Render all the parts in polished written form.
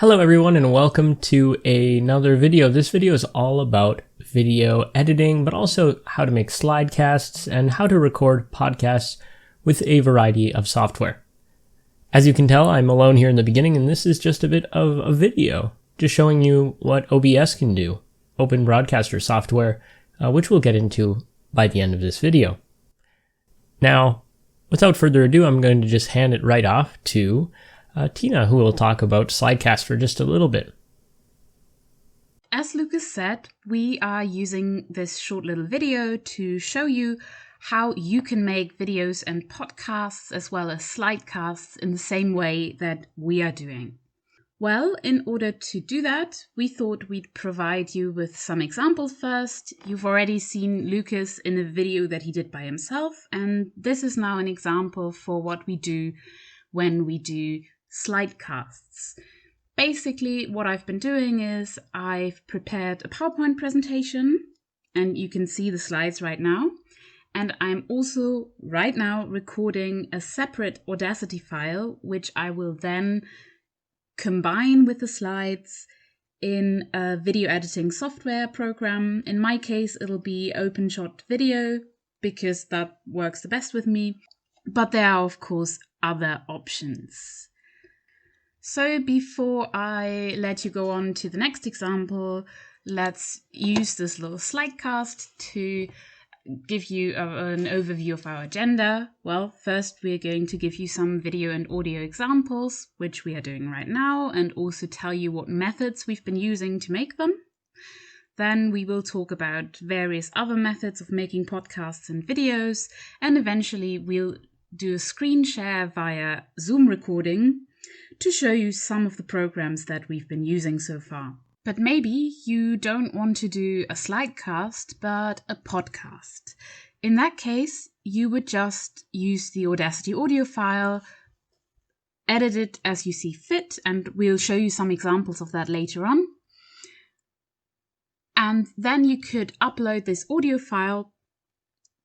Hello everyone and welcome to another video. This video is all about video editing, but also how to make Slidecasts and how to record podcasts with a variety of software. As you can tell, I'm alone here in the beginning, and this is just a bit of a video, just showing you what OBS can do, Open Broadcaster software, which we'll get into by the end of this video. Now, without further ado, I'm going to just hand it right off to Tina, who will talk about Slidecast for just a little bit. As Lucas said, we are using this short little video to show you how you can make videos and podcasts as well as Slidecasts in the same way that we are doing. Well, in order to do that, we thought we'd provide you with some examples first. You've already seen Lucas in a video that he did by himself, and this is now an example for what we do when we do Slidecasts. Basically, what I've been doing is I've prepared a PowerPoint presentation, and you can see the slides right now. And I'm also right now recording a separate Audacity file, which I will then combine with the slides in a video editing software program. In my case, it'll be OpenShot Video because that works the best with me. But there are, of course, other options. So before I let you go on to the next example, let's use this little slidecast to give you an overview of our agenda. Well, first we're going to give you some video and audio examples, which we are doing right now, and also tell you what methods we've been using to make them. Then we will talk about various other methods of making podcasts and videos, and eventually we'll do a screen share via Zoom recording to show you some of the programs that we've been using so far. But maybe you don't want to do a slidecast, but a podcast. In that case, you would just use the Audacity audio file, edit it as you see fit, and we'll show you some examples of that later on. And then you could upload this audio file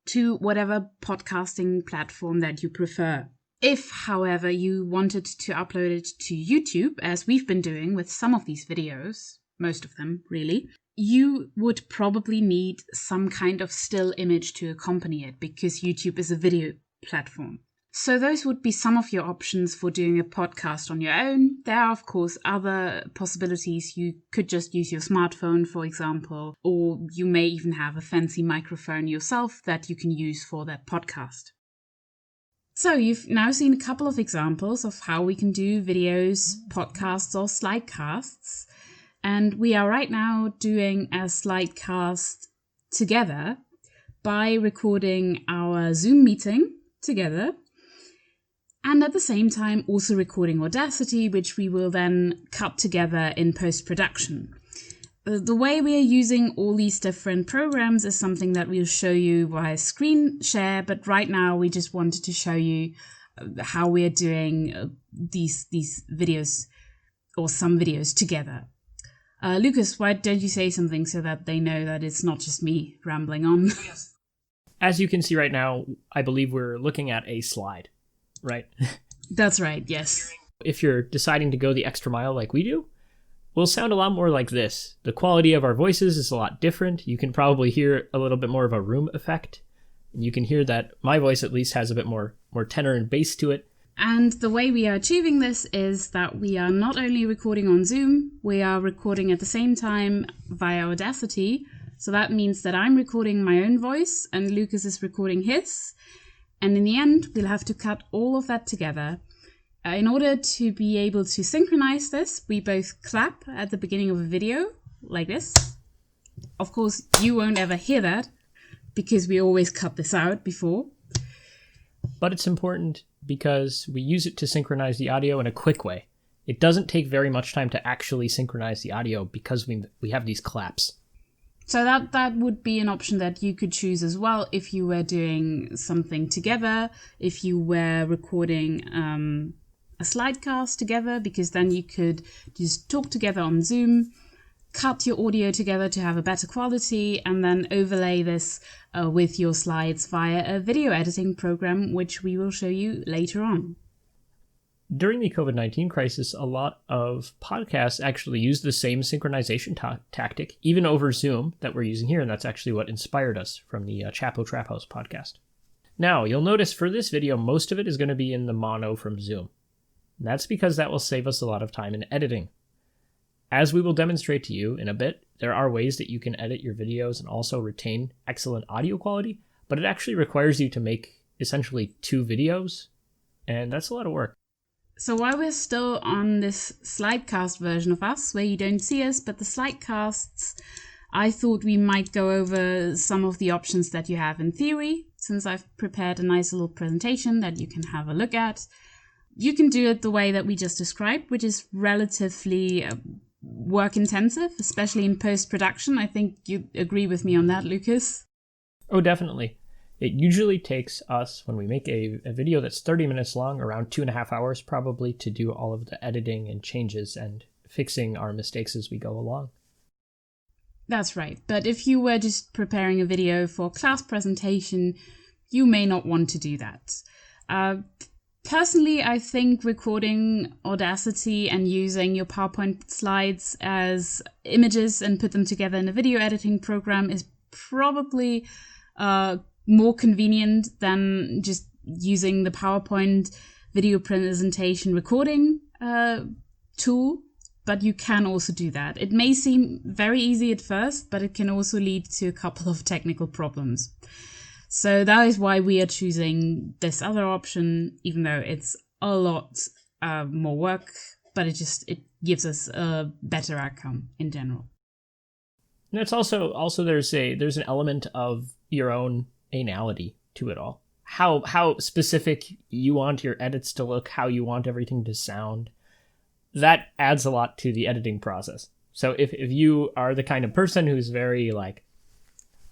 to whatever podcasting platform that you prefer. If, however, you wanted to upload it to YouTube, as we've been doing with some of these videos, most of them really, you would probably need some kind of still image to accompany it because YouTube is a video platform. So those would be some of your options for doing a podcast on your own. There are, of course, other possibilities. You could just use your smartphone, for example, or you may even have a fancy microphone yourself that you can use for that podcast. So you've now seen a couple of examples of how we can do videos, podcasts, or Slidecasts. And we are right now doing a Slidecast together by recording our Zoom meeting together. And at the same time also recording Audacity, which we will then cut together in post-production. The way we are using all these different programs is something that we'll show you via screen share, but right now we just wanted to show you how we are doing these videos or some videos together. Lucas, why don't you say something so that they know that it's not just me rambling on? As you can see right now, I believe we're looking at a slide, right? That's right, yes. If you're deciding to go the extra mile like we do, we'll sound a lot more like this. The quality of our voices is a lot different. You can probably hear a little bit more of a room effect. And you can hear that my voice at least has a bit more tenor and bass to it. And the way we are achieving this is that we are not only recording on Zoom, we are recording at the same time via Audacity. So that means that I'm recording my own voice and Lucas is recording his. And in the end, we'll have to cut all of that together. In order to be able to synchronize this, we both clap at the beginning of a video, like this. Of course, you won't ever hear that, because we always cut this out before. But it's important because we use it to synchronize the audio in a quick way. It doesn't take very much time to actually synchronize the audio because we have these claps. So that would be an option that you could choose as well if you were doing something together, if you were recording a slidecast together, because then you could just talk together on Zoom, cut your audio together to have a better quality, and then overlay this with your slides via a video editing program, which we will show you later on. during the COVID-19 crisis, a lot of podcasts actually use the same synchronization tactic, even over Zoom, that we're using here, and that's actually what inspired us from the Chapo Trap House podcast. Now, you'll notice for this video, most of it is going to be in the mono from Zoom. And that's because that will save us a lot of time in editing. As we will demonstrate to you in a bit, there are ways that you can edit your videos and also retain excellent audio quality, but it actually requires you to make essentially 2 videos, and that's a lot of work. So while we're still on this Slidecast version of us, where you don't see us, but the Slidecasts, I thought we might go over some of the options that you have in theory, since I've prepared a nice little presentation that you can have a look at. You can do it the way that we just described, which is relatively work intensive, especially in post-production. I think you agree with me on that, Lucas. Oh, definitely. It usually takes us, when we make a video that's 30 minutes long, around 2.5 hours probably to do all of the editing and changes and fixing our mistakes as we go along. That's right. But if you were just preparing a video for a class presentation, you may not want to do that. Personally, I think recording Audacity and using your PowerPoint slides as images and put them together in a video editing program is probably more convenient than just using the PowerPoint video presentation recording tool, but you can also do that. It may seem very easy at first, but it can also lead to a couple of technical problems. So that is why we are choosing this other option, even though it's a lot more work, but it gives us a better outcome in general. And it's also there's an element of your own anality to it all. How specific you want your edits to look, how you want everything to sound. That adds a lot to the editing process. So if you are the kind of person who's very like,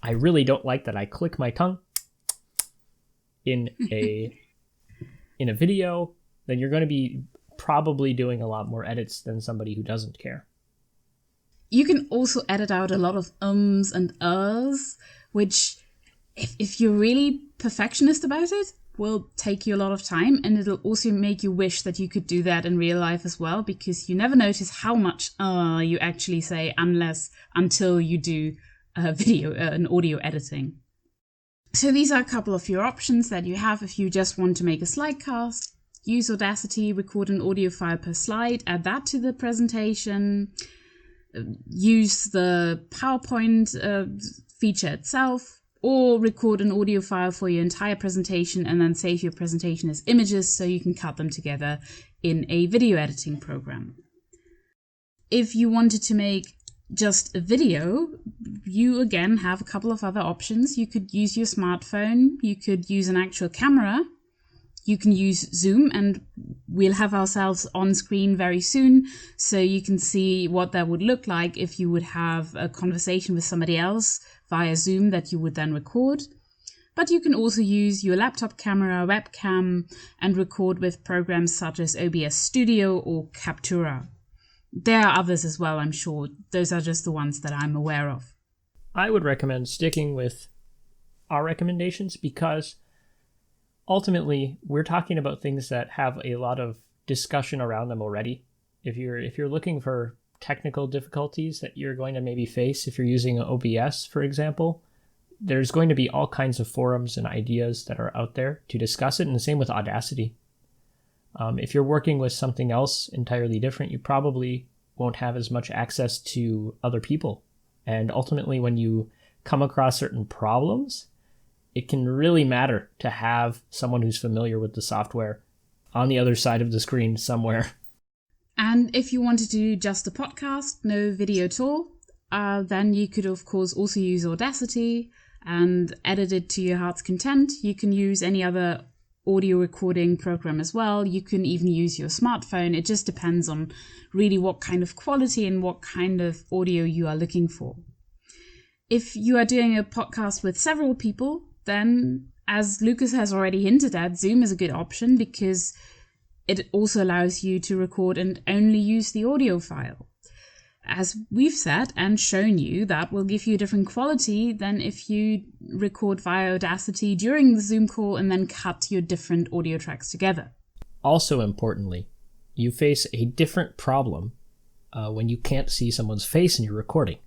I really don't like that I click my tongue in a video, then you're going to be probably doing a lot more edits than somebody who doesn't care. You can also edit out a lot of ums and uhs, which if you're really perfectionist about it, will take you a lot of time, and it'll also make you wish that you could do that in real life as well, because you never notice how much you actually say until you do an audio editing. So these are a couple of your options that you have if you just want to make a slidecast. Use Audacity, record an audio file per slide, add that to the presentation. Use the PowerPoint feature itself, or record an audio file for your entire presentation and then save your presentation as images so you can cut them together in a video editing program. If you wanted to make just a video, you again have a couple of other options. You could use your smartphone, you could use an actual camera, you can use Zoom, and we'll have ourselves on screen very soon so you can see what that would look like if you would have a conversation with somebody else via Zoom that you would then record. But you can also use your laptop camera, webcam, and record with programs such as OBS Studio or Captura. There are others as well, I'm sure. Those are just the ones that I'm aware of. I would recommend sticking with our recommendations because ultimately we're talking about things that have a lot of discussion around them already. If you're looking for technical difficulties that you're going to maybe face if you're using OBS, for example, there's going to be all kinds of forums and ideas that are out there to discuss it, and the same with Audacity. If you're working with something else entirely different, you probably won't have as much access to other people. And ultimately, when you come across certain problems, it can really matter to have someone who's familiar with the software on the other side of the screen somewhere. And if you want to do just a podcast, no video at all, then you could, of course, also use Audacity and edit it to your heart's content. You can use any other audio recording program as well. You can even use your smartphone. It just depends on really what kind of quality and what kind of audio you are looking for. If you are doing a podcast with several people, then, as Lucas has already hinted at, Zoom is a good option because it also allows you to record and only use the audio file. As we've said and shown you, that will give you a different quality than if you record via Audacity during the Zoom call and then cut your different audio tracks together. Also importantly, you face a different problem when you can't see someone's face in your recording.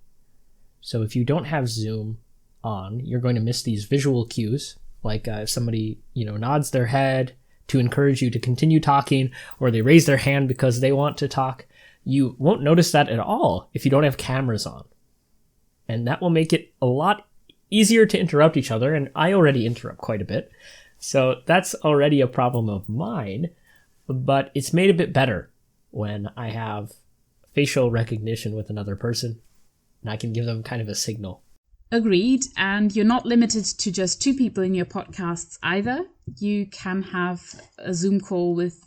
So if you don't have Zoom on, you're going to miss these visual cues, like if somebody nods their head to encourage you to continue talking, or they raise their hand because they want to talk. You won't notice that at all if you don't have cameras on. And that will make it a lot easier to interrupt each other, and I already interrupt quite a bit. So that's already a problem of mine, but it's made a bit better when I have facial recognition with another person, and I can give them kind of a signal. Agreed. And you're not limited to just 2 people in your podcasts either. You can have a Zoom call with,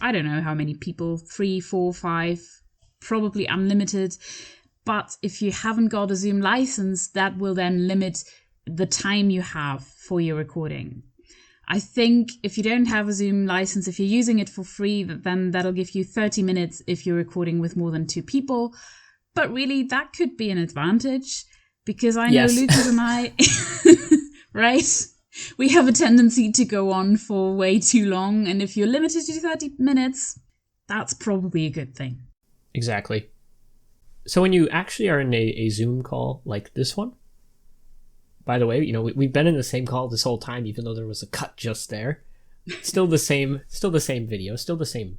I don't know how many people, 3, 4, 5, probably unlimited. But if you haven't got a Zoom license, that will then limit the time you have for your recording. I think if you don't have a Zoom license, if you're using it for free, then that'll give you 30 minutes if you're recording with more than 2 people. But really, that could be an advantage, because I know Lucas and I, right? We have a tendency to go on for way too long. And if you're limited to 30 minutes, that's probably a good thing. Exactly. So when you actually are in a Zoom call like this one, by the way, we've been in the same call this whole time, even though there was a cut just there. Still the same video, still the same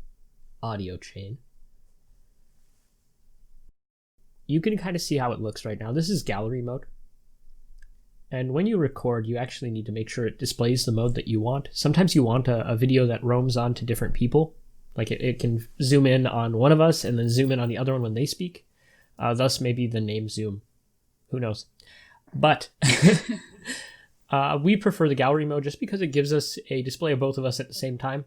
audio chain. You can kind of see how it looks right now. This is gallery mode. And when you record, you actually need to make sure it displays the mode that you want. Sometimes you want a video that roams on to different people. Like it can zoom in on one of us and then zoom in on the other one when they speak. Thus maybe the name Zoom. Who knows? But we prefer the gallery mode just because it gives us a display of both of us at the same time.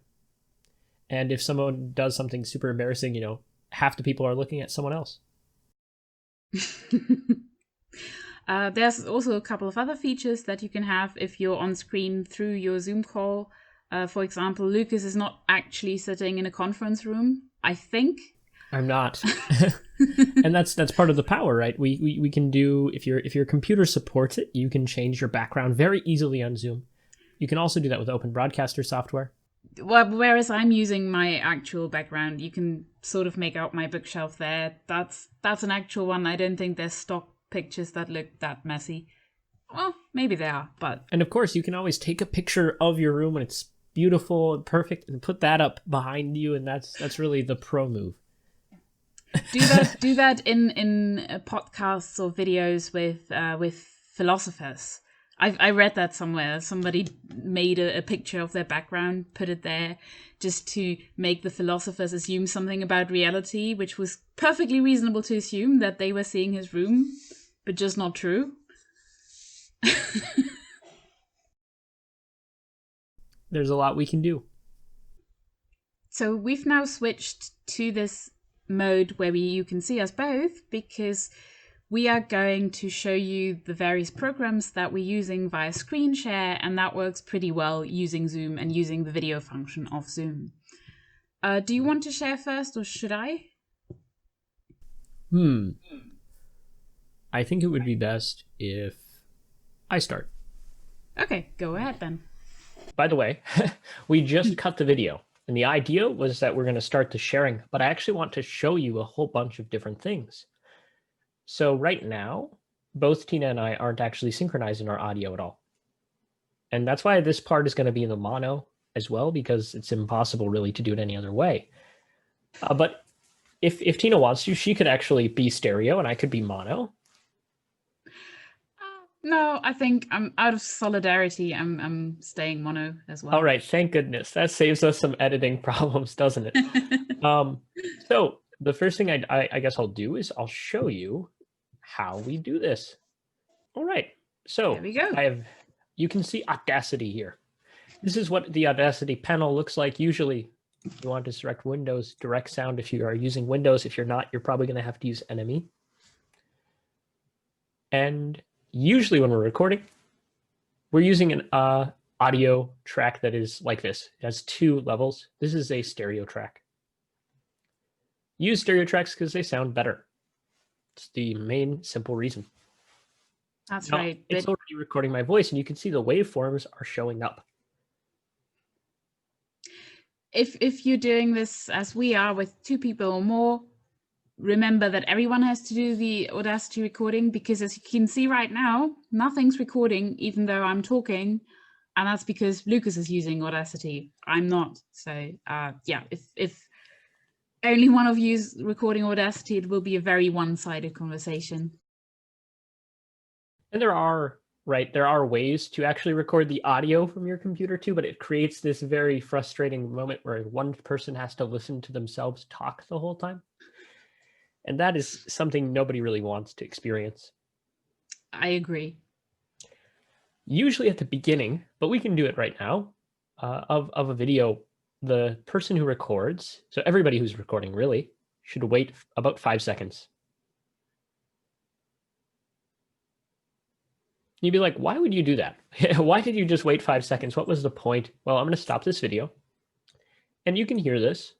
And if someone does something super embarrassing, half the people are looking at someone else. There's also a couple of other features that you can have if you're on screen through your Zoom call. For example, Lucas is not actually sitting in a conference room, I think. I'm not. And that's part of the power, right? We can do, if your computer supports it, you can change your background very easily on Zoom. You can also do that with Open Broadcaster software. Well, whereas I'm using my actual background, you can sort of make out my bookshelf there. That's an actual one. I don't think there's stock pictures that look that messy. Well, maybe they are, but... And of course, you can always take a picture of your room when it's beautiful and perfect and put that up behind you, and that's really the pro move. Do that in podcasts or videos with philosophers. I read that somewhere. Somebody made a picture of their background, put it there, just to make the philosophers assume something about reality, which was perfectly reasonable to assume, that they were seeing his room, but just not true. There's a lot we can do. So we've now switched to this mode where you can see us both, because we are going to show you the various programs that we're using via screen share, and that works pretty well using Zoom and using the video function of Zoom. Do you want to share first, or should I? I think it would be best if I start. Okay, go ahead then. By the way, we just cut the video, and the idea was that we're going to start the sharing, but I actually want to show you a whole bunch of different things. So right now, both Tina and I aren't actually synchronizing our audio at all. And that's why this part is going to be in the mono as well, because it's impossible really to do it any other way. But if Tina wants to, she could actually be stereo and I could be mono. No, I think I'm out of solidarity. I'm staying mono as well. All right, thank goodness. That saves us some editing problems, doesn't it? So the first thing I guess I'll do is I'll show you how we do this. All right, so there we go. You can see Audacity here. This is what the Audacity panel looks like. Usually you want to select Windows Direct Sound if you are using Windows. If you're not, you're probably going to have to use Enemy. And usually when we're recording, we're using an audio track that is like this. It has 2 levels. This is a stereo track. Use stereo tracks because they sound better. It's the main simple reason. That's now, right. It's already recording my voice, and you can see the waveforms are showing up. if you're doing this as we are with 2 people or more, remember that everyone has to do the Audacity recording, because as you can see right now, nothing's recording even though I'm talking, and that's because Lucas is using Audacity. I'm not. So yeah, if only one of you is recording Audacity, it will be a very one-sided conversation. And there are ways to actually record the audio from your computer too, but it creates this very frustrating moment where one person has to listen to themselves talk the whole time. And that is something nobody really wants to experience. I agree. Usually at the beginning, but we can do it right now, of a video, the person who records, so everybody who's recording really, should wait about 5 seconds. You'd be like, why would you do that? Why did you just wait 5 seconds? What was the point? Well, I'm going to stop this video. And you can hear this.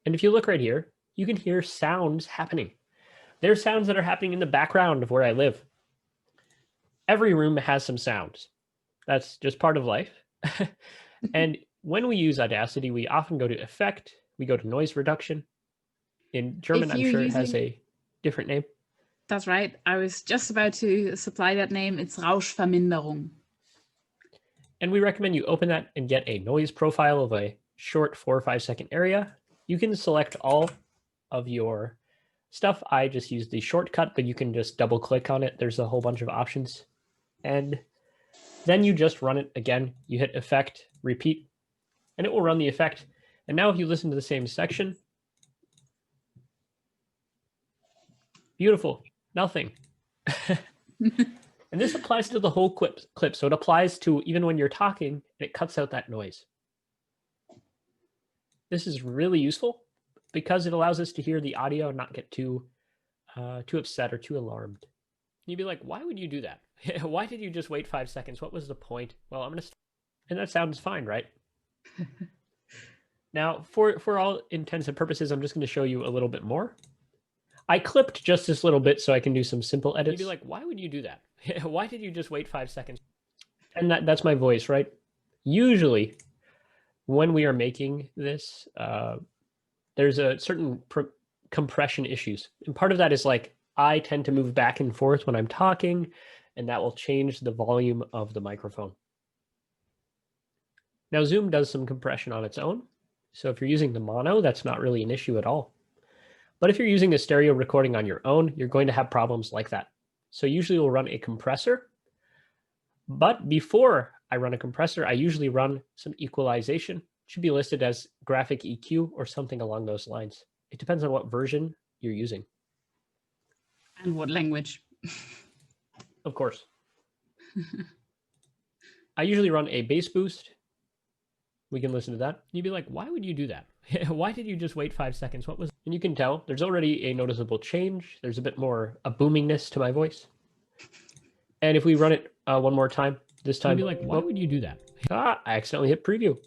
And if you look right here, you can hear sounds happening. There's sounds that are happening in the background of where I live. Every room has some sounds. That's just part of life. And when we use Audacity, we often go to Effect. We go to Noise Reduction. In German, I'm sure it has a different name. That's right. I was just about to supply that name. It's Rauschverminderung. And we recommend you open that and get a noise profile of a short 4 or 5 second area. You can select all of your stuff. I just use the shortcut, but you can just double click on it. There's a whole bunch of options. And then you just run it again. You hit Effect, Repeat, and it will run the effect. And now if you listen to the same section, beautiful, nothing. And this applies to the whole clip. So it applies to even when you're talking, and it cuts out that noise. This is really useful because it allows us to hear the audio and not get too upset or too alarmed. You'd be like, why would you do that? Why did you just wait 5 seconds? What was the point? Well, I'm going to... And that sounds fine, right? Now, for all intents and purposes, I'm just going to show you a little bit more. I clipped just this little bit so I can do some simple edits. You'd be like, why would you do that? Why did you just wait 5 seconds? And that's my voice, right? Usually, when we are making this, there's a certain compression issues. And part of that is like, I tend to move back and forth when I'm talking, and that will change the volume of the microphone. Now, Zoom does some compression on its own. So if you're using the mono, that's not really an issue at all. But if you're using a stereo recording on your own, you're going to have problems like that. So usually we'll run a compressor. But before I run a compressor, I usually run some equalization. It should be listed as graphic EQ or something along those lines. It depends on what version you're using. And what language. Of course. I usually run a bass boost. We can listen to that. You'd be like, why would you do that? Why did you just wait 5 seconds? What was... And you can tell there's already a noticeable change. There's a bit more a boomingness to my voice. And if we run it one more time, this time... You'd be like, why would you do that? I accidentally hit preview.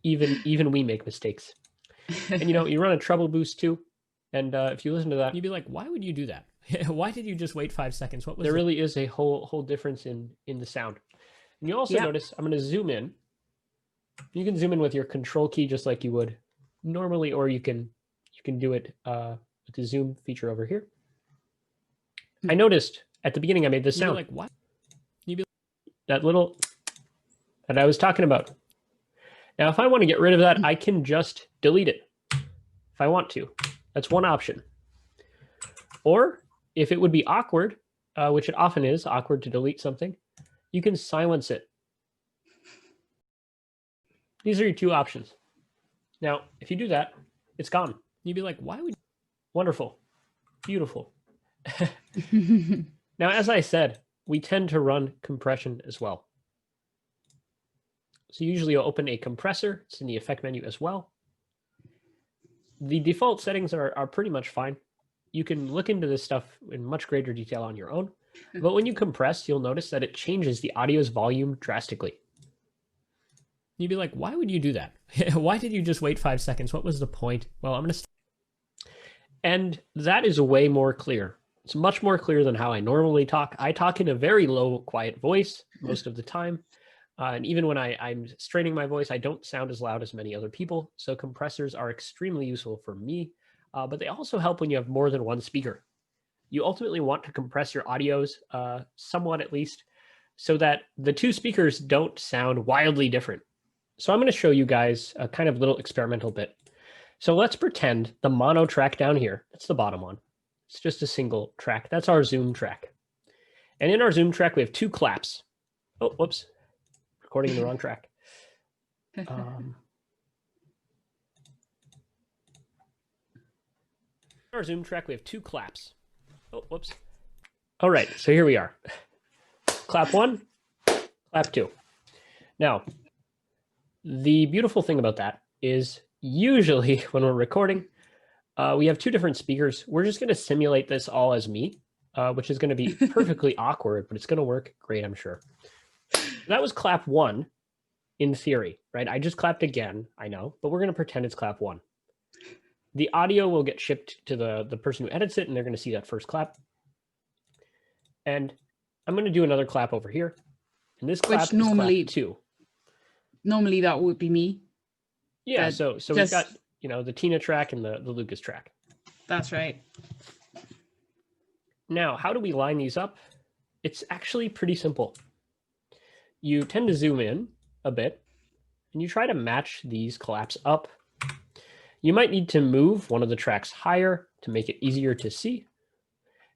Even we make mistakes. And you run a treble boost too. And if you listen to that, you'd be like, why would you do that? Why did you just wait 5 seconds? What was there? Really is a whole difference in the sound. And you also notice, I'm going to zoom in. You can zoom in with your control key just like you would normally, or you can do it with the zoom feature over here. I noticed at the beginning I made this sound. Like, what? That little that I was talking about. Now, if I want to get rid of that, I can just delete it if I want to. That's one option. Or if it would be awkward, which it often is awkward to delete something, you can silence it. These are your two options. Now, if you do that, it's gone. You'd be like, why would... Wonderful. Beautiful. Now, as I said, we tend to run compression as well. So usually you'll open a compressor. It's in the effect menu as well. The default settings are pretty much fine. You can look into this stuff in much greater detail on your own. But when you compress, you'll notice that it changes the audio's volume drastically. You'd be like, why would you do that? Why did you just wait 5 seconds? What was the point? Well, I'm going to... And that is way more clear. It's much more clear than how I normally talk. I talk in a very low, quiet voice most of the time. And even when I'm straining my voice, I don't sound as loud as many other people. So compressors are extremely useful for me, but they also help when you have more than one speaker. You ultimately want to compress your audios, somewhat at least, so that the two speakers don't sound wildly different. So I'm going to show you guys a kind of little experimental bit. So let's pretend the mono track down here, that's the bottom one. It's just a single track. That's our Zoom track. And in our Zoom track, we have two claps. Oh, whoops. Recording in the wrong track. In our Zoom track, we have two claps. Oh, whoops. All right, so here we are. Clap one, clap two. Now, the beautiful thing about that is usually when we're recording, we have two different speakers. We're just going to simulate this all as me, which is going to be perfectly awkward, but it's going to work great, I'm sure. That was clap one in theory, right? I just clapped again, I know, but we're going to pretend it's clap one. The audio will get shipped to the person who edits it, and they're going to see that first clap. And I'm going to do another clap over here. And this clap is clap two. Normally that would be me. Yeah, so we've got, the Tina track and the Lucas track. That's right. Now, how do we line these up? It's actually pretty simple. You tend to zoom in a bit, and you try to match these claps up. You might need to move one of the tracks higher to make it easier to see.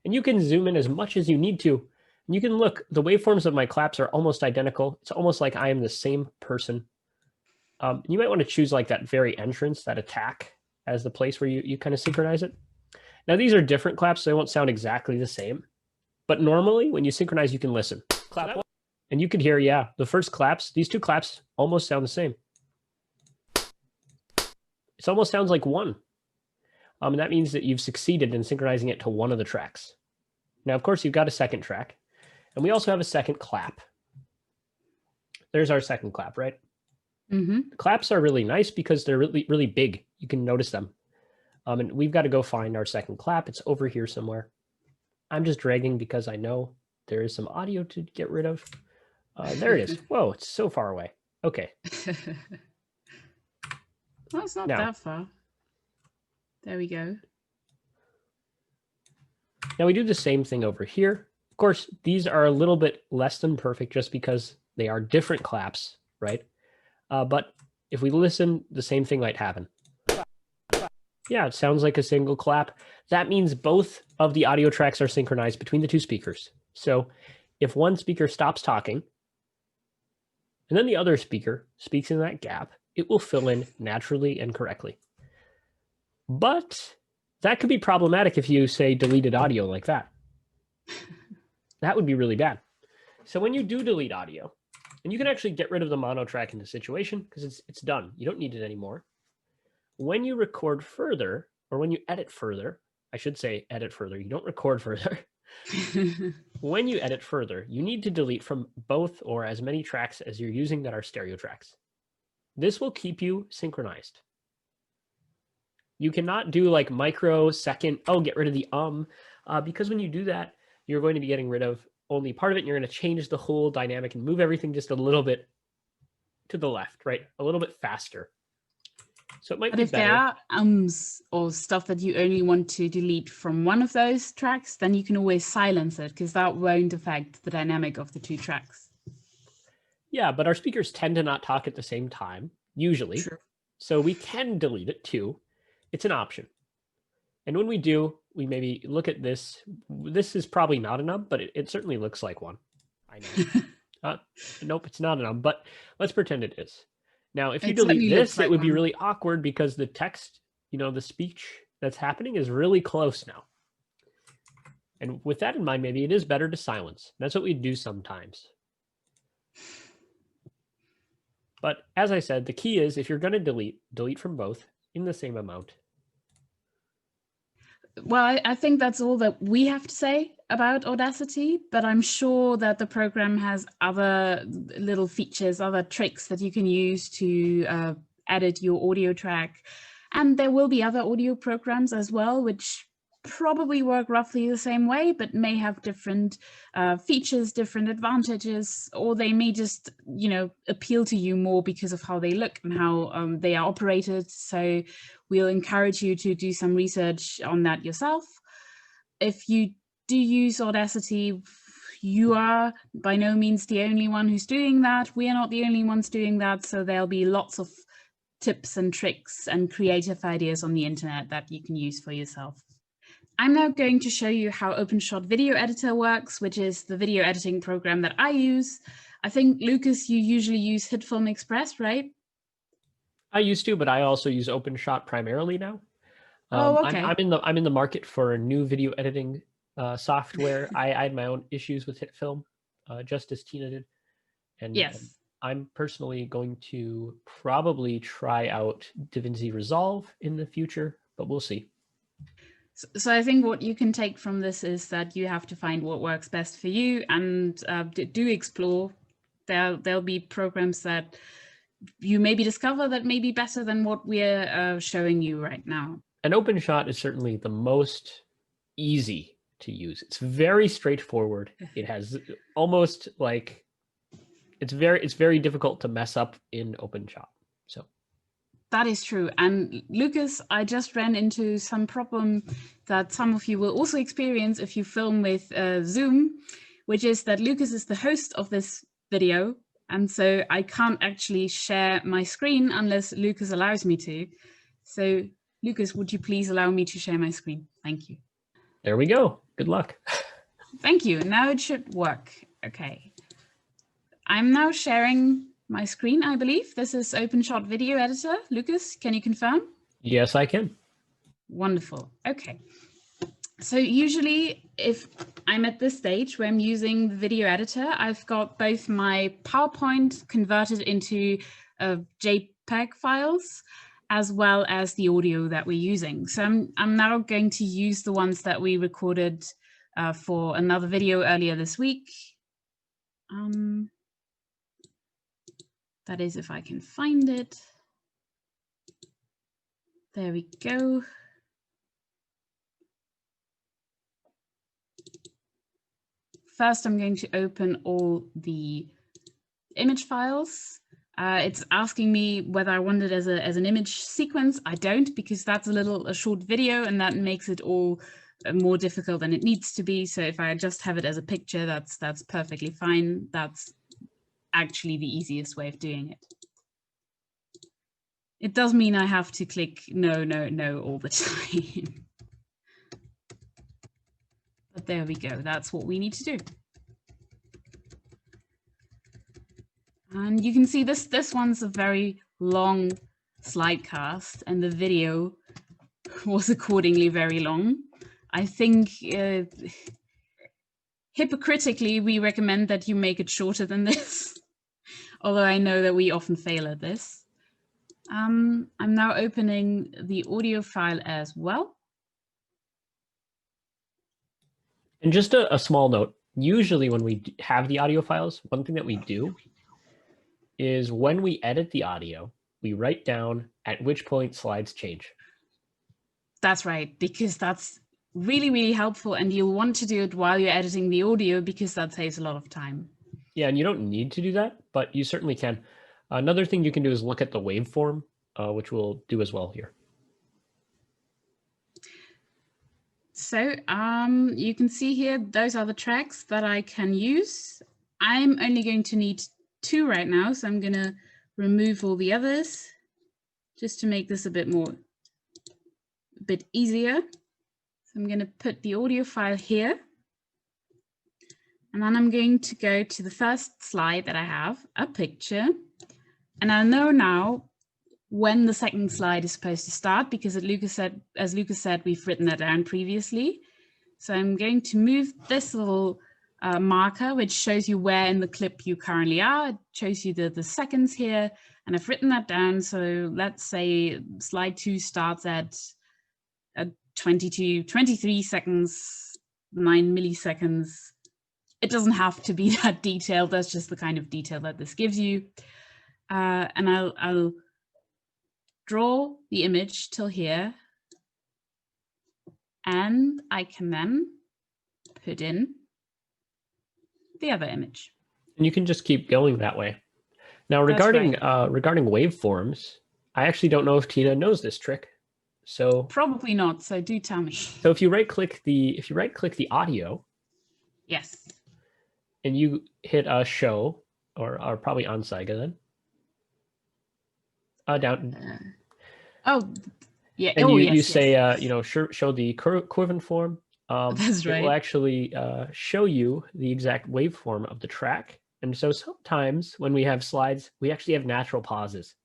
And you can zoom in as much as you need to. And you can look, the waveforms of my claps are almost identical. It's almost like I am the same person. You might want to choose like that very entrance, that attack, as the place where you kind of synchronize it. Now, these are different claps, so they won't sound exactly the same. But normally, when you synchronize, you can listen. Clap one, and you could hear, yeah, the first claps, these two claps almost sound the same. It almost sounds like one. And that means that you've succeeded in synchronizing it to one of the tracks. Now, of course, you've got a second track. And we also have a second clap. There's our second clap, right? Mm-hmm. The claps are really nice because they're really, really big. You can notice them. And we've got to go find our second clap. It's over here somewhere. I'm just dragging because I know there is some audio to get rid of. There it is. Whoa, it's so far away. Okay. Well, it's not that far. There we go. Now we do the same thing over here. Of course, these are a little bit less than perfect just because they are different claps, right? But if we listen, the same thing might happen. Yeah, it sounds like a single clap. That means both of the audio tracks are synchronized between the two speakers. So if one speaker stops talking, and then the other speaker speaks in that gap, it will fill in naturally and correctly. But that could be problematic if you, say, deleted audio like that. That would be really bad. So when you do delete audio, and you can actually get rid of the mono track in the situation because it's done. You don't need it anymore. When you record further, or when you edit further, I should say edit further. You don't record further. When you edit further, you need to delete from both or as many tracks as you're using that are stereo tracks. This will keep you synchronized. You cannot do like microsecond, get rid of the because when you do that, you're going to be getting rid of only part of it, and you're going to change the whole dynamic and move everything just a little bit to the left, right? A little bit faster. So it might be better. If there are or stuff that you only want to delete from one of those tracks, then you can always silence it because that won't affect the dynamic of the two tracks. Yeah, but our speakers tend to not talk at the same time, usually. True. So we can delete it too. It's an option. And when we do, we maybe look at this. This is probably not a nub, but it certainly looks like one. I know. Nope, it's not a nub, but let's pretend it is. Now, if you delete this, it would be really awkward because the text, the speech that's happening is really close now. And with that in mind, maybe it is better to silence. That's what we do sometimes. But as I said, the key is if you're going to delete from both in the same amount. Well, I think that's all that we have to say about Audacity, but I'm sure that the program has other little features, other tricks that you can use to edit your audio track. And there will be other audio programs as well, which probably work roughly the same way, but may have different features, different advantages, or they may just, appeal to you more because of how they look and how they are operated. So we'll encourage you to do some research on that yourself. If you do use Audacity, you are by no means the only one who's doing that. We are not the only ones doing that. So there'll be lots of tips and tricks and creative ideas on the internet that you can use for yourself. I'm now going to show you how OpenShot Video Editor works, which is the video editing program that I use. I think, Lucas, you usually use HitFilm Express, right? I used to, but I also use OpenShot primarily now. Okay. I'm in the market for a new video editing software. I had my own issues with HitFilm, just as Tina did, and Yes. I'm personally going to probably try out DaVinci Resolve in the future, but we'll see. So I think what you can take from this is that you have to find what works best for you, and do explore. There'll be programs that you maybe discover that may be better than what we're showing you right now. And OpenShot is certainly the most easy to use. It's very straightforward. It has almost like it's very difficult to mess up in OpenShot. So that is true. And Lucas, I just ran into some problem that some of you will also experience if you film with Zoom, which is that Lucas is the host of this video. And so I can't actually share my screen unless Lucas allows me to. So Lucas, would you please allow me to share my screen? Thank you. There we go. Good luck. Thank you. Now it should work. Okay. I'm now sharing my screen, I believe. This is OpenShot Video Editor. Lucas, can you confirm? Yes, I can. Wonderful. Okay. So usually if I'm at this stage where I'm using the video editor, I've got both my PowerPoint converted into JPEG files, as well as the audio that we're using. So I'm now going to use the ones that we recorded for another video earlier this week. That is, if I can find it. There we go. First, I'm going to open all the image files. It's asking me whether I want it as an image sequence. I don't, because that's a short video, and that makes it all more difficult than it needs to be. So if I just have it as a picture, that's perfectly fine. That's actually the easiest way of doing it. It does mean I have to click no, no, no all the time. But there we go. That's what we need to do. And you can see this one's a very long slidecast, and the video was accordingly very long. I think hypocritically, we recommend that you make it shorter than this, although I know that we often fail at this. I'm now opening the audio file as well. And just a small note, usually when we have the audio files, one thing that we do is when we edit the audio, we write down at which point slides change. That's right, because that's really, really helpful, and you'll want to do it while you're editing the audio because that saves a lot of time. Yeah, and you don't need to do that, but you certainly can. Another thing you can do is look at the waveform, which we'll do as well here. So you can see here, those are the tracks that I can use. I'm only going to need 2 right now, so I'm going to remove all the others just to make this a bit easier. So I'm going to put the audio file here. And then I'm going to go to the first slide that I have, a picture. And I know now when the second slide is supposed to start, because as Lucas said, we've written that down previously. So I'm going to move this little marker, which shows you where in the clip you currently are. It shows you the seconds here, and I've written that down. So let's say slide 2 starts at 23 seconds, 9 milliseconds. It doesn't have to be that detailed. That's just the kind of detail that this gives you. And I'll draw the image till here. And I can then put in the other image. And you can just keep going that way. Now, That's regarding right. regarding waveforms, I actually don't know if Tina knows this trick. So Probably not. So do tell me. so if you right click the audio Yes. and you hit show or probably on Saiga then. Down. Oh, yeah. And Oh, you yes, say yes, yes. show the curvent form. That's It will right. actually show you the exact waveform of the track. And so sometimes when we have slides, we actually have natural pauses.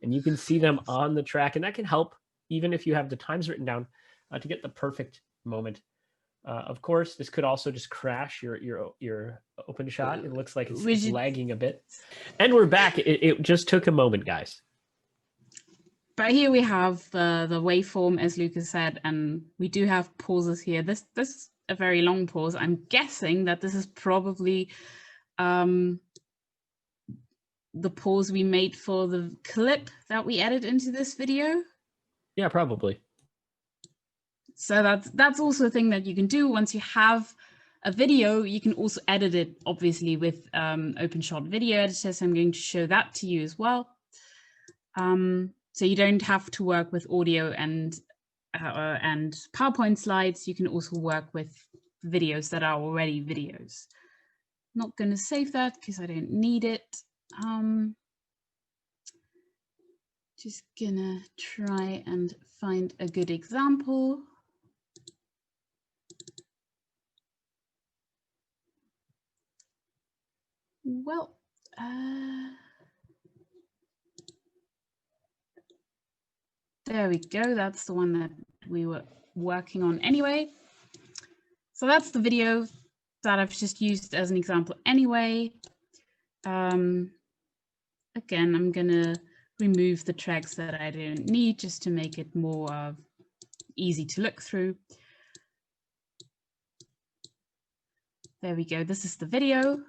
And you can see them on the track, and that can help even if you have the times written down to get the perfect moment. Of course, this could also just crash your open shot. It looks like it's lagging a bit. And we're back. It just took a moment, guys. But here we have the waveform, as Lucas said, and we do have pauses here. This is a very long pause. I'm guessing that this is probably the pause we made for the clip that we added into this video. Yeah, probably. So that's also a thing that you can do once you have a video. You can also edit it, obviously, with OpenShot Video Editor. So I'm going to show that to you as well. So you don't have to work with audio and PowerPoint slides. You can also work with videos that are already videos. Not going to save that because I don't need it. Just gonna try and find a good example. Well, there we go. That's the one that we were working on anyway. So that's the video that I've just used as an example anyway. Again, I'm gonna remove the tracks that I don't need just to make it more easy to look through. There we go. This is the video.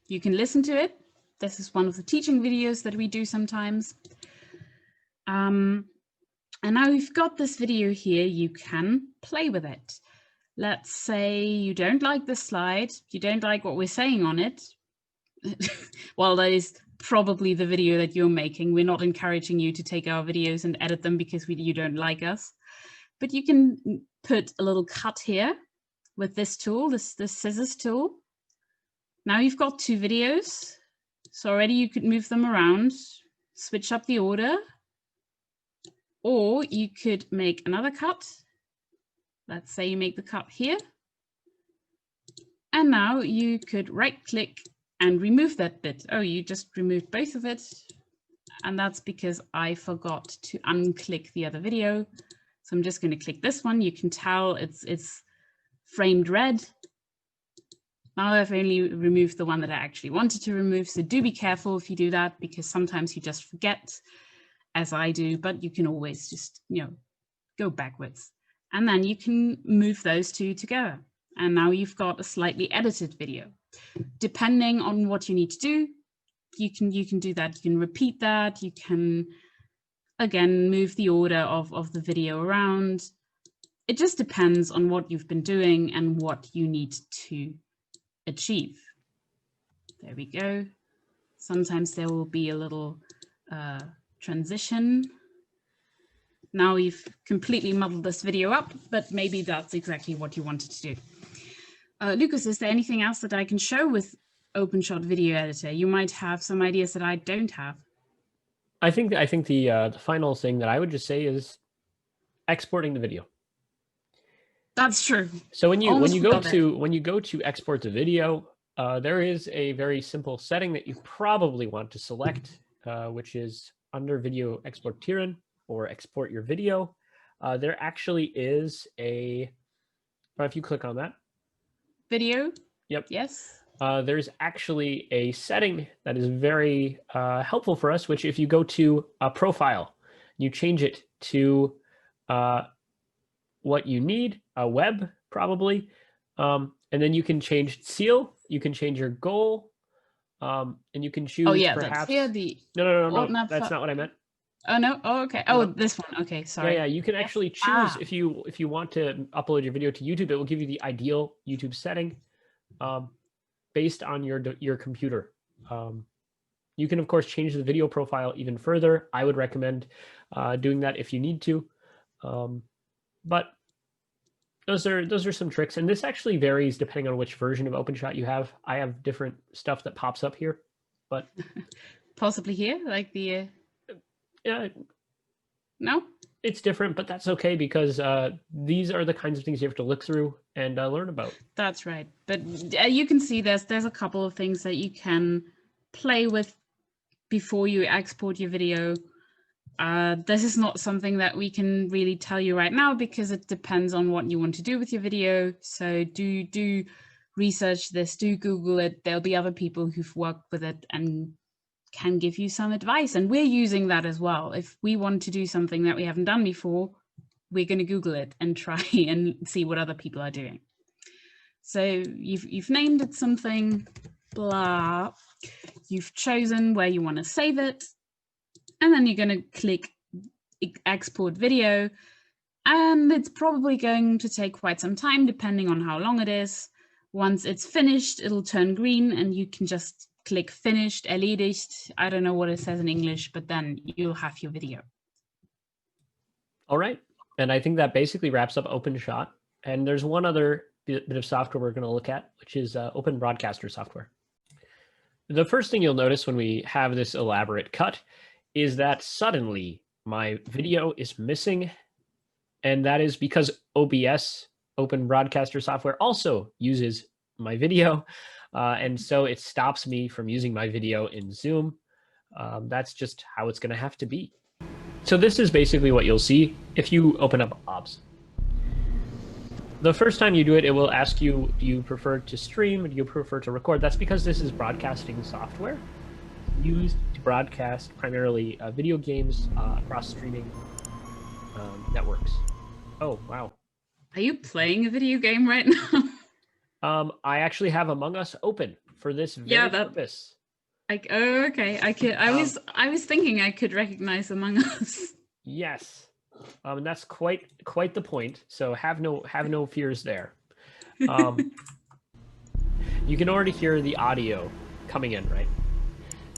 You can listen to it. This is one of the teaching videos that we do sometimes. And now you've got this video here, you can play with it. Let's say you don't like the slide, you don't like what we're saying on it. Well, that is probably the video that you're making. We're not encouraging you to take our videos and edit them because you don't like us. But you can put a little cut here with this tool, this scissors tool. Now you've got two videos. So already you could move them around, switch up the order, or you could make another cut. Let's say you make the cut here. And now you could right click and remove that bit. Oh, you just removed both of it. And that's because I forgot to unclick the other video. So I'm just going to click this one. You can tell it's framed red. Now I've only removed the one that I actually wanted to remove. So do be careful if you do that, because sometimes you just forget, as I do, but you can always just, go backwards. And then you can move those two together. And now you've got a slightly edited video. Depending on what you need to do, you can do that. You can repeat that. You can, again, move the order of the video around. It just depends on what you've been doing and what you need to achieve. There we go. Sometimes there will be a little transition. Now you've completely muddled this video up, but maybe that's exactly what you wanted to do. Lucas, is there anything else that I can show with OpenShot Video Editor? You might have some ideas that I don't have. I think the final thing that I would just say is exporting the video. That's true. So when you go to export the video, there is a very simple setting that you probably want to select, which is under Video Exportieren or Export Your Video. There actually is if you click on that. Video? Yep. Yes. There's actually a setting that is very helpful for us, which if you go to a profile, you change it to what you need, a web probably, and then you can change seal, you can change your goal, And you can Oh choose yeah, that's perhaps. here. The No. ordner. That's not what I meant. Oh no. Oh okay. Oh, No. this one. Okay, Yeah, sorry. yeah. You can Yes. actually choose if you want to upload your video to YouTube. It will give you the ideal YouTube setting, based on your computer. You can of course change the video profile even further. I would recommend doing that if you need to, but those are some tricks, and this actually varies depending on which version of OpenShot you have. I have different stuff that pops up here, but possibly here, like the yeah, no. it's different, but that's okay because these are the kinds of things you have to look through and learn about. That's right. But you can see there's a couple of things that you can play with before you export your video. This is not something that we can really tell you right now because it depends on what you want to do with your video. So do research this, do Google it. There'll be other people who've worked with it and can give you some advice. And we're using that as well. If we want to do something that we haven't done before, we're going to Google it and try and see what other people are doing. So you've named it something, blah. You've chosen where you want to save it. And then you're going to click export video. And it's probably going to take quite some time, depending on how long it is. Once it's finished, it'll turn green and you can just click finished, erledigt. I don't know what it says in English, but then you'll have your video. All right. And I think that basically wraps up OpenShot. And there's one other bit of software we're going to look at, which is Open Broadcaster software. The first thing you'll notice when we have this elaborate cut is that suddenly my video is missing. And that is because OBS, Open Broadcaster software, also uses my video. And so it stops me from using my video in Zoom. That's just how it's going to have to be. So this is basically what you'll see if you open up OBS. The first time you do it, it will ask you, do you prefer to stream? Do you prefer to record? That's because this is broadcasting software used to broadcast primarily video games across streaming networks. Oh, wow. Are you playing a video game right now? I actually have Among Us open for this very purpose. Oh, okay. I was thinking I could recognize Among Us. Yes. And that's quite the point. So have no fears there. You can already hear the audio coming in, right?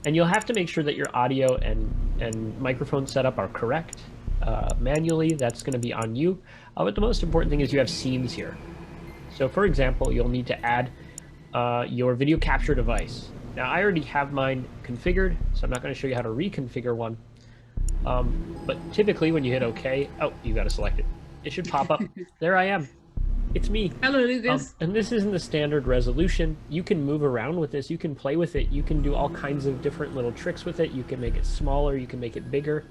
And you'll have to make sure that your audio and microphone setup are correct. Manually, that's going to be on you. But the most important thing is you have scenes here. So for example, you'll need to add your video capture device. Now I already have mine configured, so I'm not going to show you how to reconfigure one. But typically when you hit OK, oh, you got to select it. It should pop up. There I am. It's me. Hello, Lucas. And this isn't the standard resolution. You can move around with this. You can play with it. You can do all kinds of different little tricks with it. You can make it smaller. You can make it bigger.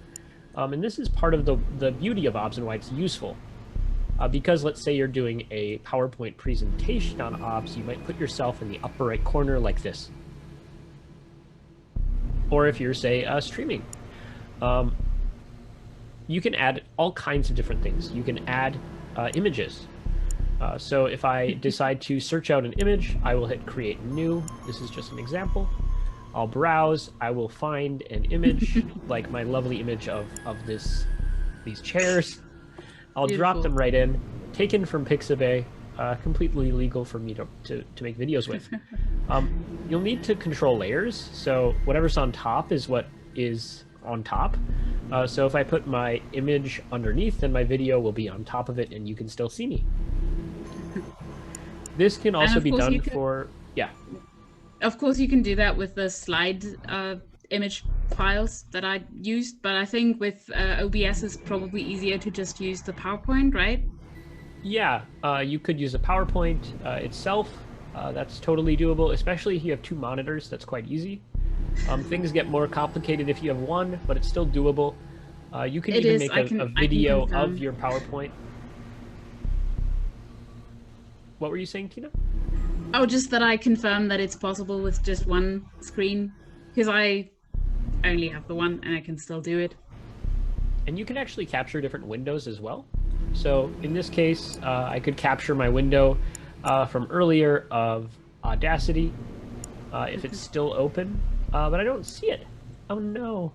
And this is part of the beauty of OBS and why it's useful. Because let's say you're doing a PowerPoint presentation on OBS, you might put yourself in the upper right corner like this. Or if you're, say, streaming. You can add all kinds of different things. You can add images. So if I decide to search out an image, I will hit create new. This is just an example. I'll browse. I will find an image, like my lovely image of these chairs. I'll drop them right in, taken from Pixabay, completely legal for me to make videos with. You'll need to control layers. So whatever's on top is what is on top. So if I put my image underneath, then my video will be on top of it and you can still see me. This can also be done for, yeah. Of course you can do that with the slide image files that I used, but I think with OBS it's probably easier to just use the PowerPoint, right? Yeah, you could use a PowerPoint itself. That's totally doable, especially if you have two monitors. That's quite easy. Things get more complicated if you have one, but it's still doable. You can even make a video of your PowerPoint. What were you saying, Tina? Oh, just that I confirm that it's possible with just one screen, because I only have the one and I can still do it. And you can actually capture different windows as well. So in this case, I could capture my window from earlier of Audacity. if it's still open, but I don't see it. Oh no.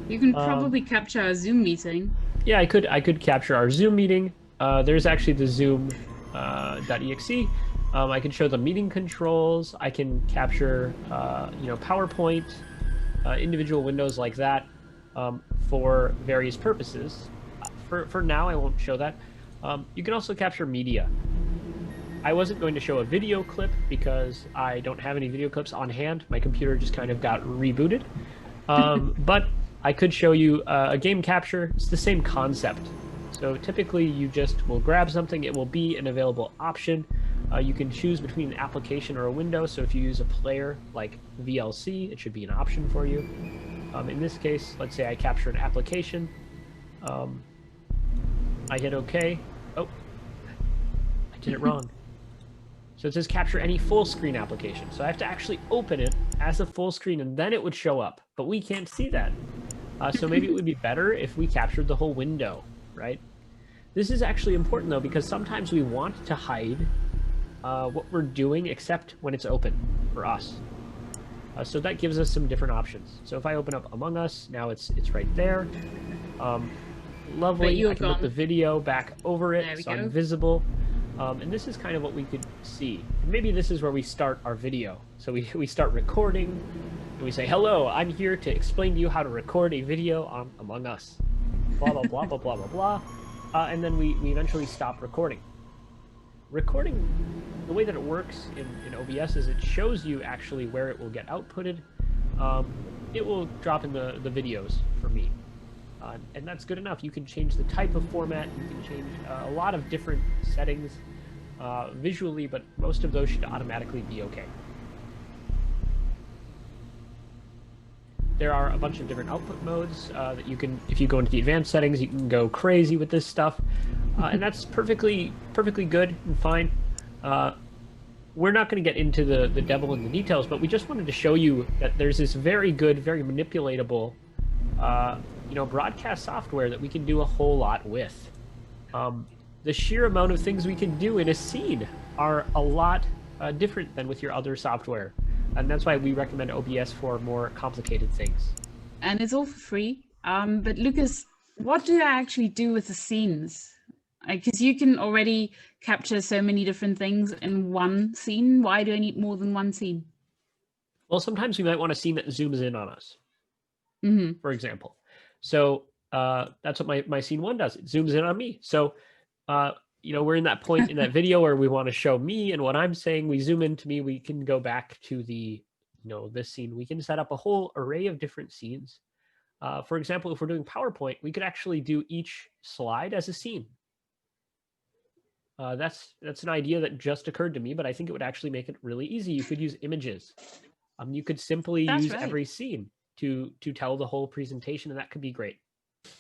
You can probably capture a Zoom meeting. Yeah, I could capture our Zoom meeting. There's actually the Zoom .exe. I can show the meeting controls. I can capture PowerPoint, individual windows like that for various purposes. For now, I won't show that. You can also capture media. I wasn't going to show a video clip because I don't have any video clips on hand. My computer just kind of got rebooted. But I could show you a game capture. It's the same concept. So typically you just will grab something. It will be an available option. You can choose between an application or a window. So if you use a player like VLC, it should be an option for you. In this case, let's say I capture an application. I hit OK. Oh, I did it wrong. So it says capture any full screen application. So I have to actually open it as a full screen and then it would show up, but we can't see that. So maybe it would be better if we captured the whole window, right? This is actually important though, because sometimes we want to hide what we're doing except when it's open for us. So that gives us some different options. So if I open up Among Us, now it's right there. Lovely, I can put the video back over it, so I'm visible. And this is kind of what we could see. Maybe this is where we start our video. So we start recording, and we say, hello, I'm here to explain to you how to record a video on Among Us. Blah, blah, blah, blah, blah, blah, blah. And then we eventually stop recording. Recording, the way that it works in OBS is it shows you actually where it will get outputted. It will drop in the videos for me. And that's good enough. You can change the type of format. You can change a lot of different settings visually, but most of those should automatically be okay. There are a bunch of different output modes that you can, if you go into the advanced settings, you can go crazy with this stuff. And that's perfectly good and fine. We're not going to get into the devil in the details, but we just wanted to show you that there's this very good, very manipulatable broadcast software that we can do a whole lot with. The sheer amount of things we can do in a scene are a lot different than with your other software. And that's why we recommend OBS for more complicated things. And it's all for free. But Lucas, what do I actually do with the scenes? Because you can already capture so many different things in one scene. Why do I need more than one scene? Well, sometimes we might want a scene that zooms in on us, for example. So that's what my scene 1 does. It zooms in on me. So, we're in that point in that video where we want to show me and what I'm saying. We zoom into me. We can go back to the, this scene. We can set up a whole array of different scenes. For example, if we're doing PowerPoint, we could actually do each slide as a scene. That's an idea that just occurred to me, but I think it would actually make it really easy. You could use images. You could simply use every scene to tell the whole presentation, and that could be great.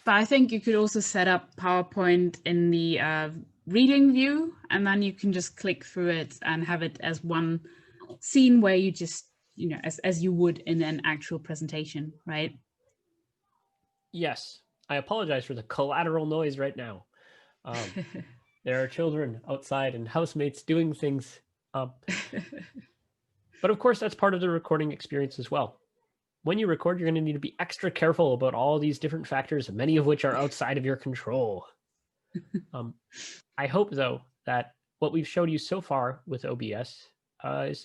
But I think you could also set up PowerPoint in the reading view, and then you can just click through it and have it as one scene where you just, as you would in an actual presentation, right? Yes. I apologize for the collateral noise right now. There are children outside and housemates doing things. But of course, that's part of the recording experience as well. When you record, you're going to need to be extra careful about all these different factors, many of which are outside of your control. I hope, though, that what we've showed you so far with OBS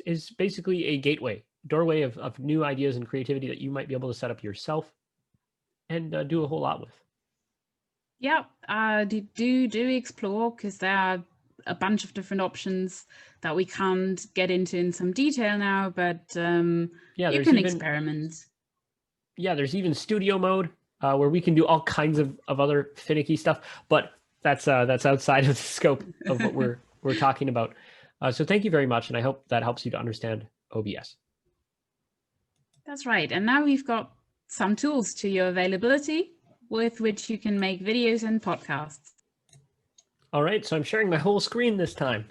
is basically a doorway of new ideas and creativity that you might be able to set up yourself and do a whole lot with. Yeah, do explore, because there are a bunch of different options that we can't get into in some detail now, but you can experiment. Yeah, there's even studio mode where we can do all kinds of other finicky stuff, but that's outside of the scope of what we're talking about. So thank you very much, and I hope that helps you to understand OBS. That's right, and now we've got some tools to your availability with which you can make videos and podcasts. All right, so I'm sharing my whole screen this time.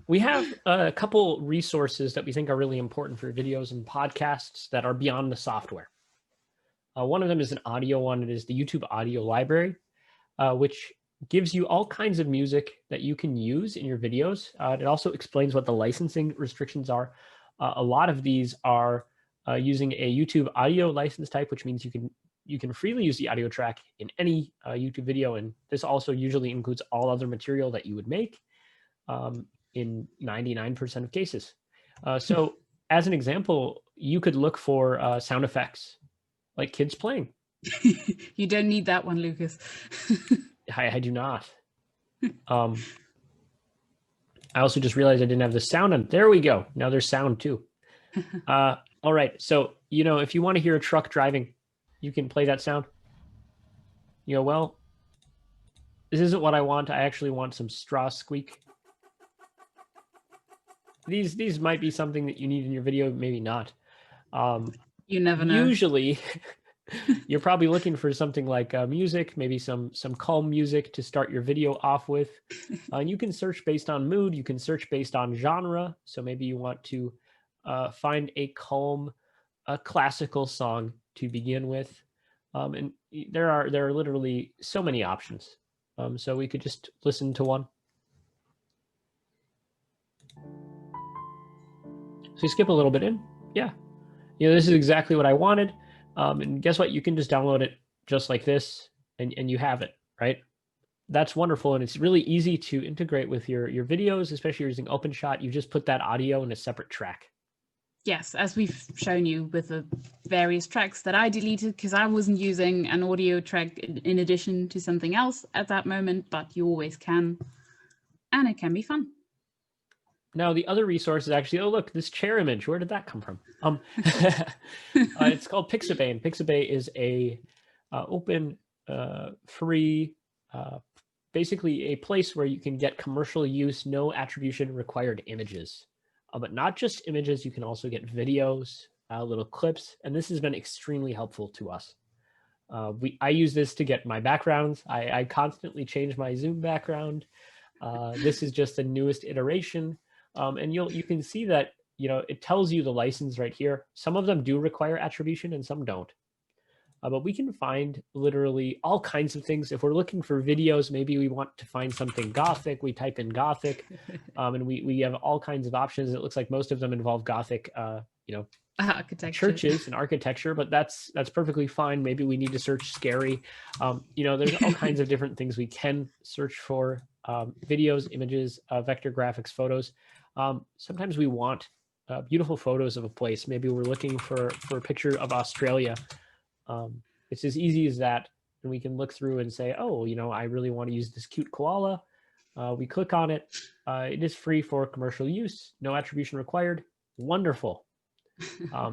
We have a couple resources that we think are really important for videos and podcasts that are beyond the software. One of them is an audio one. It is the YouTube audio library, which gives you all kinds of music that you can use in your videos. It also explains what the licensing restrictions are. A lot of these are using a YouTube audio license type, which means you can freely use the audio track in any YouTube video, and this also usually includes all other material that you would make in 99% of cases. So as an example, you could look for sound effects like kids playing. You don't need that one, Lucas. I do not. I also just realized I didn't have the sound on. There we go. Now there's sound too. All right. So, if you want to hear a truck driving, you can play that sound. Well, this isn't what I want. I actually want some straw squeak. These might be something that you need in your video, maybe not. You never know. Usually, you're probably looking for something like music, maybe some calm music to start your video off with. And you can search based on mood. You can search based on genre. So maybe you want to find a calm, classical song to begin with. And there are literally so many options. So we could just listen to one. So you skip a little bit in. Yeah. This is exactly what I wanted. And guess what? You can just download it just like this and you have it, right? That's wonderful. And it's really easy to integrate with your videos, especially using OpenShot. You just put that audio in a separate track. Yes, as we've shown you with the various tracks that I deleted because I wasn't using an audio track in addition to something else at that moment, but you always can. And it can be fun. Now, the other resource is actually, oh, look, this chair image. Where did that come from? It's called Pixabay, and Pixabay is a open, free, basically a place where you can get commercial use, no attribution required images. But not just images, you can also get videos, little clips, and this has been extremely helpful to us. I use this to get my backgrounds. I constantly change my Zoom background. This is just the newest iteration. And you can see that, it tells you the license right here. Some of them do require attribution and some don't. But we can find literally all kinds of things. If we're looking for videos, maybe we want to find something Gothic, we type in Gothic, and we have all kinds of options. It looks like most of them involve Gothic, architecture. Churches and architecture, but that's perfectly fine. Maybe we need to search scary. There's all kinds of different things we can search for, videos, images, vector graphics, photos. Sometimes we want beautiful photos of a place. Maybe we're looking for a picture of Australia. It's as easy as that. And we can look through and say, oh, I really want to use this cute koala. We click on it. It is free for commercial use. No attribution required. Wonderful.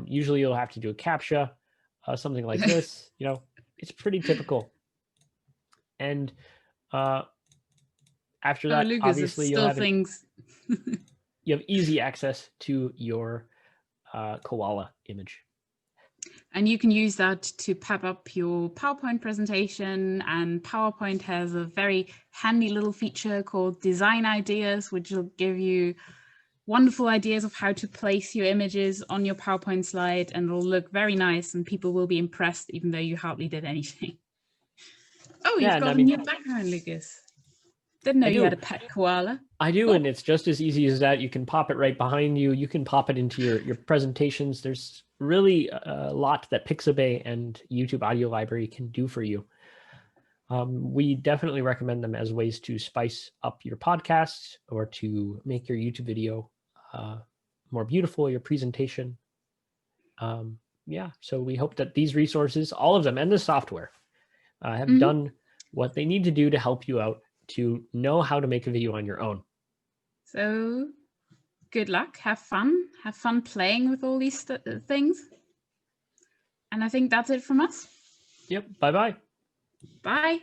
Usually you'll have to do a CAPTCHA, something like this. It's pretty typical. And after that, Lucas, obviously you'll have things. You have easy access to your koala image. And you can use that to pep up your PowerPoint presentation. And PowerPoint has a very handy little feature called Design Ideas, which will give you wonderful ideas of how to place your images on your PowerPoint slide, and it'll look very nice and people will be impressed even though you hardly did anything. Oh, you've got a new background, Lucas. Didn't know you had a pet koala. I do, and it's just as easy as that. You can pop it right behind you. You can pop it into your presentations. There's really a lot that Pixabay and YouTube Audio Library can do for you. We definitely recommend them as ways to spice up your podcasts or to make your YouTube video more beautiful, your presentation. So we hope that these resources, all of them, and the software, have done what they need to do to help you out to know how to make a video on your own. So good luck, have fun playing with all these things. And I think that's it from us. Yep, bye-bye. Bye.